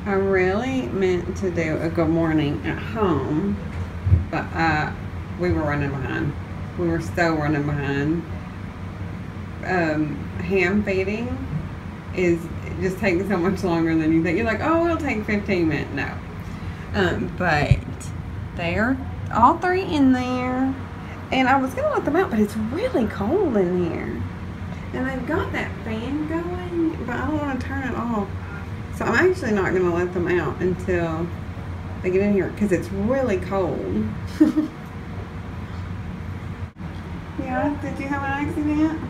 I really meant to do a good morning at home, but we were running behind. We were so running behind. Ham feeding is just taking so much longer than you think. You're like, oh, it'll take 15 minutes. No. But they're all three in there. And I was going to let them out, but it's really cold in here. And they've got that fan going, but I don't want to turn it off. So I'm actually not going to let them out until they get in here because it's really cold. Yeah, did you have an accident?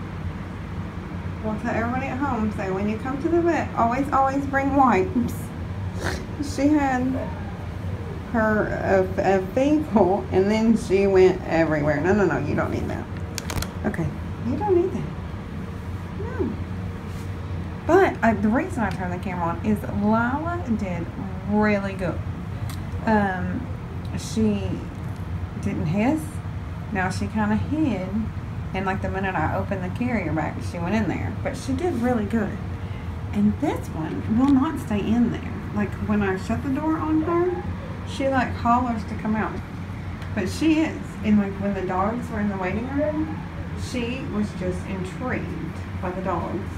Well, tell everybody at home, say when you come to the vet, always bring wipes. She had her a vehicle and then she went everywhere. No, you don't need that. Okay, you don't need that. No. But the reason I turned the camera on is Lila did really good. She didn't hiss. Now she kind of hid, and like the minute I opened the carrier back, she went in there. But she did really good. And this one will not stay in there. Like when I shut the door on her, she like hollers to come out. But she is. And like when the dogs were in the waiting room, she was just intrigued by the dogs.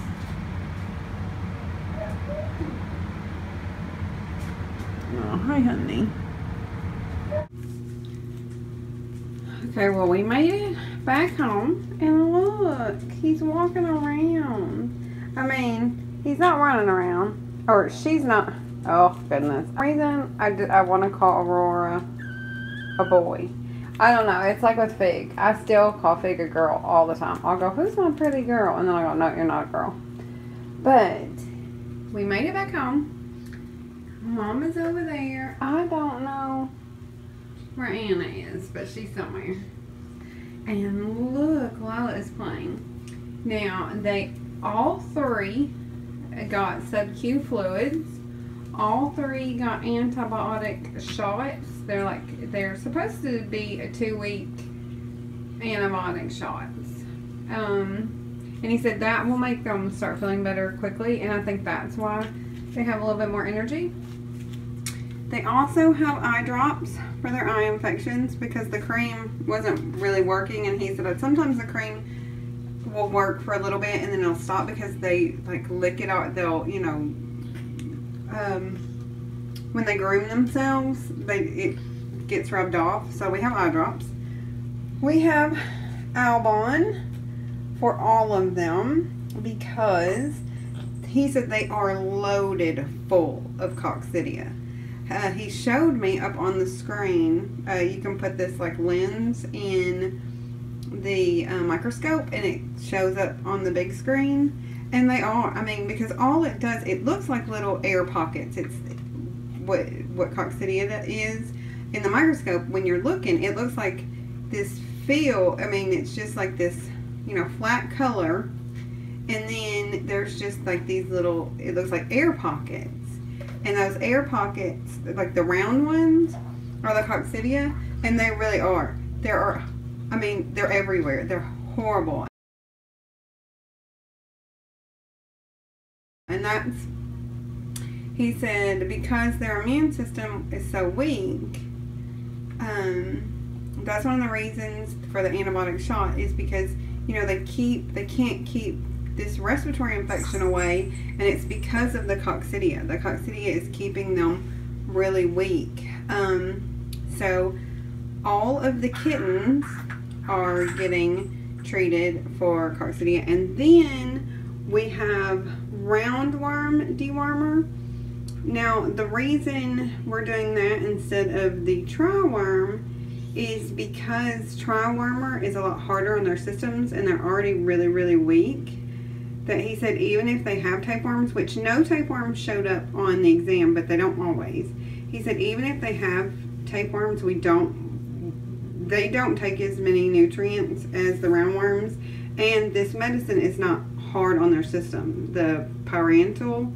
Oh, hi, honey. Okay, well, we made it back home, and look, he's walking around. I mean, he's not running around, or she's not. Oh, goodness. The reason I want to call Aurora a boy. I don't know. It's like with Fig. I still call Fig a girl all the time. I'll go, who's my pretty girl? And then I go, no, you're not a girl. But we made it back home. Mom is over there. I don't know where Anna is, but she's somewhere. And look, Lila is playing. Now, they all three got sub-Q fluids. All three got antibiotic shots. They're supposed to be a 2-week antibiotic shots. And he said that will make them start feeling better quickly, and I think that's why they have a little bit more energy. They also have eye drops for their eye infections because the cream wasn't really working, and he said that sometimes the cream will work for a little bit and then it'll stop because they like lick it out. They'll, you know, when they groom themselves, it gets rubbed off. So we have eye drops. We have Albon for all of them because he said they are loaded full of coccidia. He showed me up on the screen, you can put this like lens in the microscope and it shows up on the big screen. And they are, I mean, because all it does, it looks like little air pockets. It's what coccidia is. In the microscope, when you're looking, it looks like this feel, I mean, it's just like this, you know, flat color. And then there's just like these little, it looks like air pockets. And those air pockets, like the round ones, are the coccidia, and they really are. I mean, they're everywhere. They're horrible. And that's, he said, because their immune system is so weak, that's one of the reasons for the antibiotic shot is because, you know, they can't keep this respiratory infection away, and it's because of the coccidia. The coccidia is keeping them really weak. So all of the kittens are getting treated for coccidia, and then we have roundworm dewormer. Now the reason we're doing that instead of the triworm is because triwormer is a lot harder on their systems and they're already really weak. That he said even if they have tapeworms, which no tapeworms showed up on the exam, but they don't always. He said even if they have tapeworms, they don't take as many nutrients as the roundworms, and this medicine is not hard on their system. The parental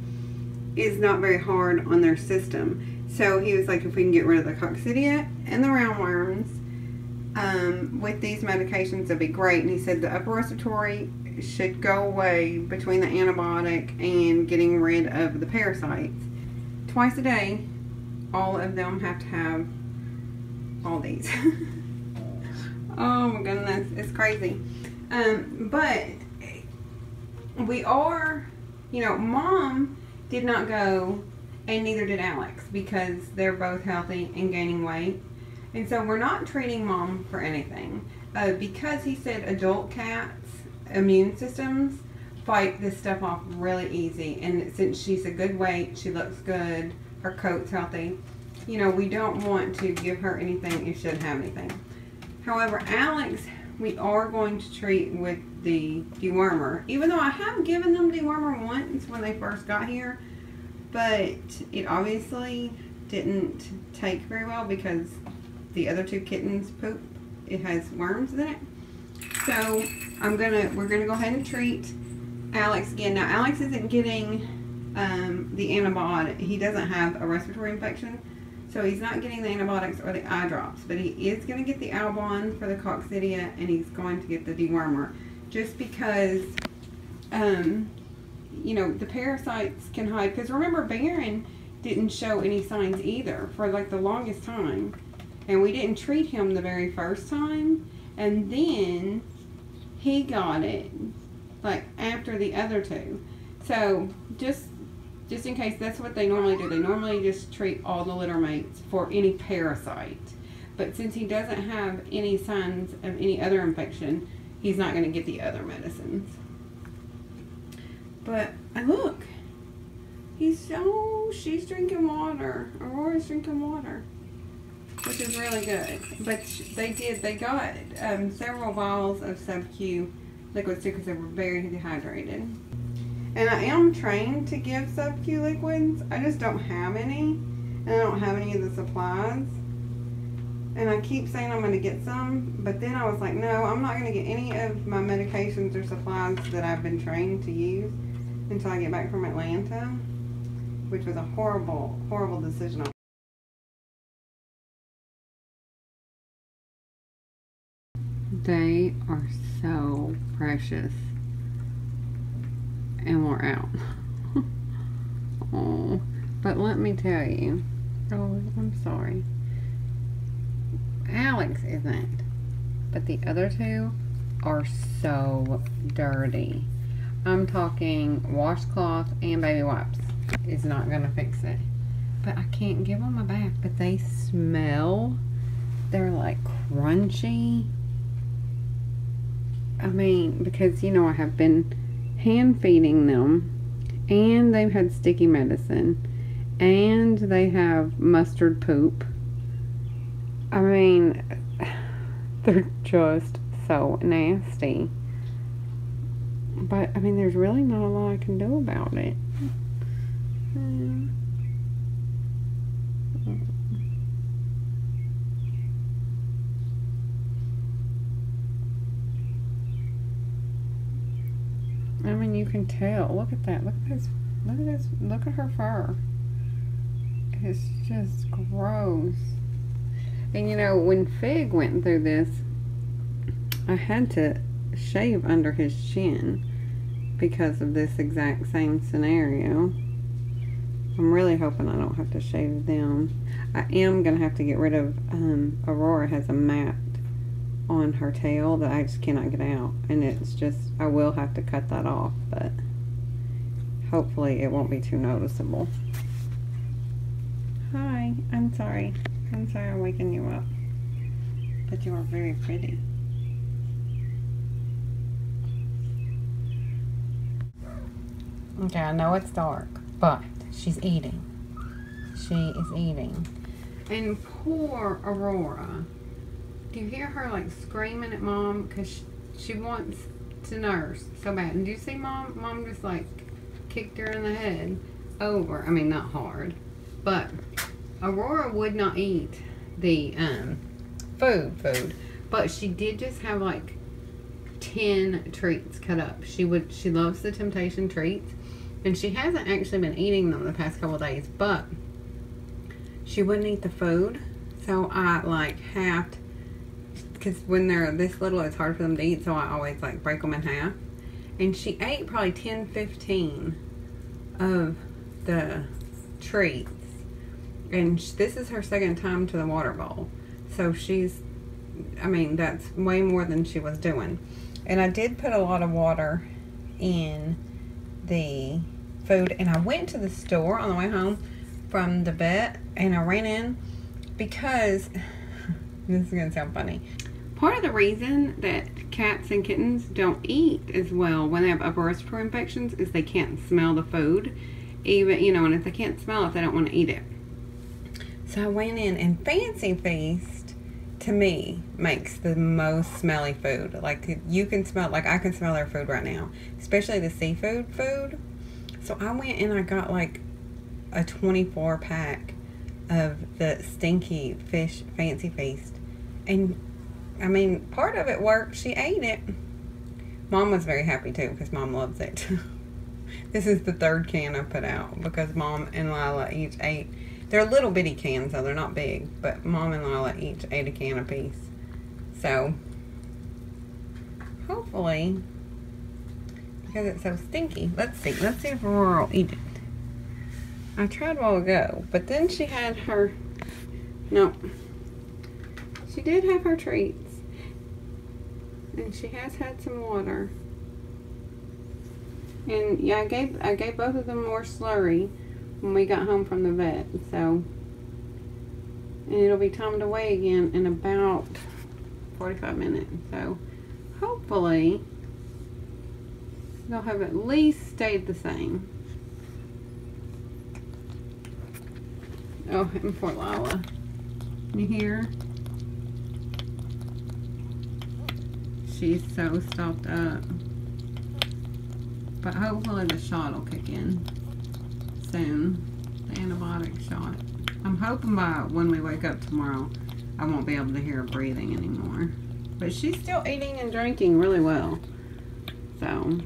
is not very hard on their system. So he was like, if we can get rid of the coccidia and the roundworms with these medications, that'd be great. And he said the upper respiratory should go away between the antibiotic and getting rid of the parasites twice a day, all of them have to have all these. Oh my goodness, it's crazy. But we are, you know, Mom did not go, and neither did Alex, because they're both healthy and gaining weight. And so we're not treating Mom for anything. Because he said adult cats' immune systems fight this stuff off really easy. And since she's a good weight, she looks good, her coat's healthy, you know, we don't want to give her anything if she doesn't have anything. However, Alex, we are going to treat with the dewormer. Even though I have given them dewormer once when they first got here, but it obviously didn't take very well because the other two kittens poop. It has worms in it. So we're gonna go ahead and treat Alex again. Now Alex isn't getting the antibiotic. He doesn't have a respiratory infection, so he's not getting the antibiotics or the eye drops, but he is going to get the Albon for the coccidia, and he's going to get the dewormer, just because, you know, the parasites can hide. Because remember, Baron didn't show any signs either for like the longest time, and we didn't treat him the very first time, and then he got it like after the other two. So just in case, that's what they normally do. They normally just treat all the litter mates for any parasite. But since he doesn't have any signs of any other infection, he's not going to get the other medicines. But look, she's drinking water. Aurora's drinking water, which is really good. But they got several vials of sub-Q liquids too, because they were very dehydrated. And I am trained to give sub-Q liquids. I just don't have any. And I don't have any of the supplies. And I keep saying I'm going to get some. But then I was like, no, I'm not going to get any of my medications or supplies that I've been trained to use until I get back from Atlanta. Which was a horrible, horrible decision. They are so precious. And we're out. Oh, but let me tell you. Oh, I'm sorry. Alex isn't. But the other two are so dirty. I'm talking washcloth and baby wipes is not going to fix it. But I can't give them a bath. But they smell. They're like crunchy. I mean, because, you know, I have been hand feeding them, and they've had sticky medicine, and they have mustard poop. I mean, they're just so nasty. But I mean, there's really not a lot I can do about it. I mean, you can tell. Look at that. Look at this. Look at this. Look at her fur. It's just gross. And you know, when Fig went through this, I had to shave under his chin because of this exact same scenario. I'm really hoping I don't have to shave them. I am going to have to get rid of, Aurora has a mat on her tail that I just cannot get out, and it's just, I will have to cut that off, but hopefully it won't be too noticeable. Hi, I'm sorry I'm waking you up, but you are very pretty. Okay, I know it's dark, but she's eating. She is eating. And poor Aurora. Do you hear her like screaming at Mom because she wants to nurse so bad? And do you see Mom? Mom just like kicked her in the head over. I mean, not hard, but Aurora would not eat the food, but she did just have like 10 treats cut up. She loves the Temptation treats, and she hasn't actually been eating them the past couple of days, but she wouldn't eat the food, so I like halved. Because when they're this little, it's hard for them to eat, so I always like break them in half. And she ate probably 10-15 of the treats. And this is her second time to the water bowl. So she's, I mean, that's way more than she was doing. And I did put a lot of water in the food. And I went to the store on the way home from the vet. And I ran in because, this is going to sound funny. Part of the reason that cats and kittens don't eat as well when they have upper respiratory infections is they can't smell the food. Even, you know, and if they can't smell it, they don't want to eat it. So I went in, and Fancy Feast, to me, makes the most smelly food. Like, you can smell, like I can smell their food right now. Especially the seafood food. So I went and I got like a 24 pack of the Stinky fish Fancy Feast. And, I mean, part of it worked. She ate it. Mom was very happy too, because Mom loves it. This is the third can I put out because Mom and Lila each ate. They're little bitty cans, so they're not big, but Mom and Lila each ate a can apiece. So, hopefully, because it's so stinky. Let's see if Aurora will eat it. I tried a while ago, but then she had her, no, she did have her treats. And she has had some water. And yeah, I gave both of them more slurry when we got home from the vet. So, and it'll be time to weigh again in about 45 minutes. So, hopefully, they'll have at least stayed the same. Oh, and poor Lila. You hear? She's so stopped up. But hopefully the shot will kick in soon. The antibiotic shot. I'm hoping by when we wake up tomorrow, I won't be able to hear her breathing anymore. But she's still eating and drinking really well. So,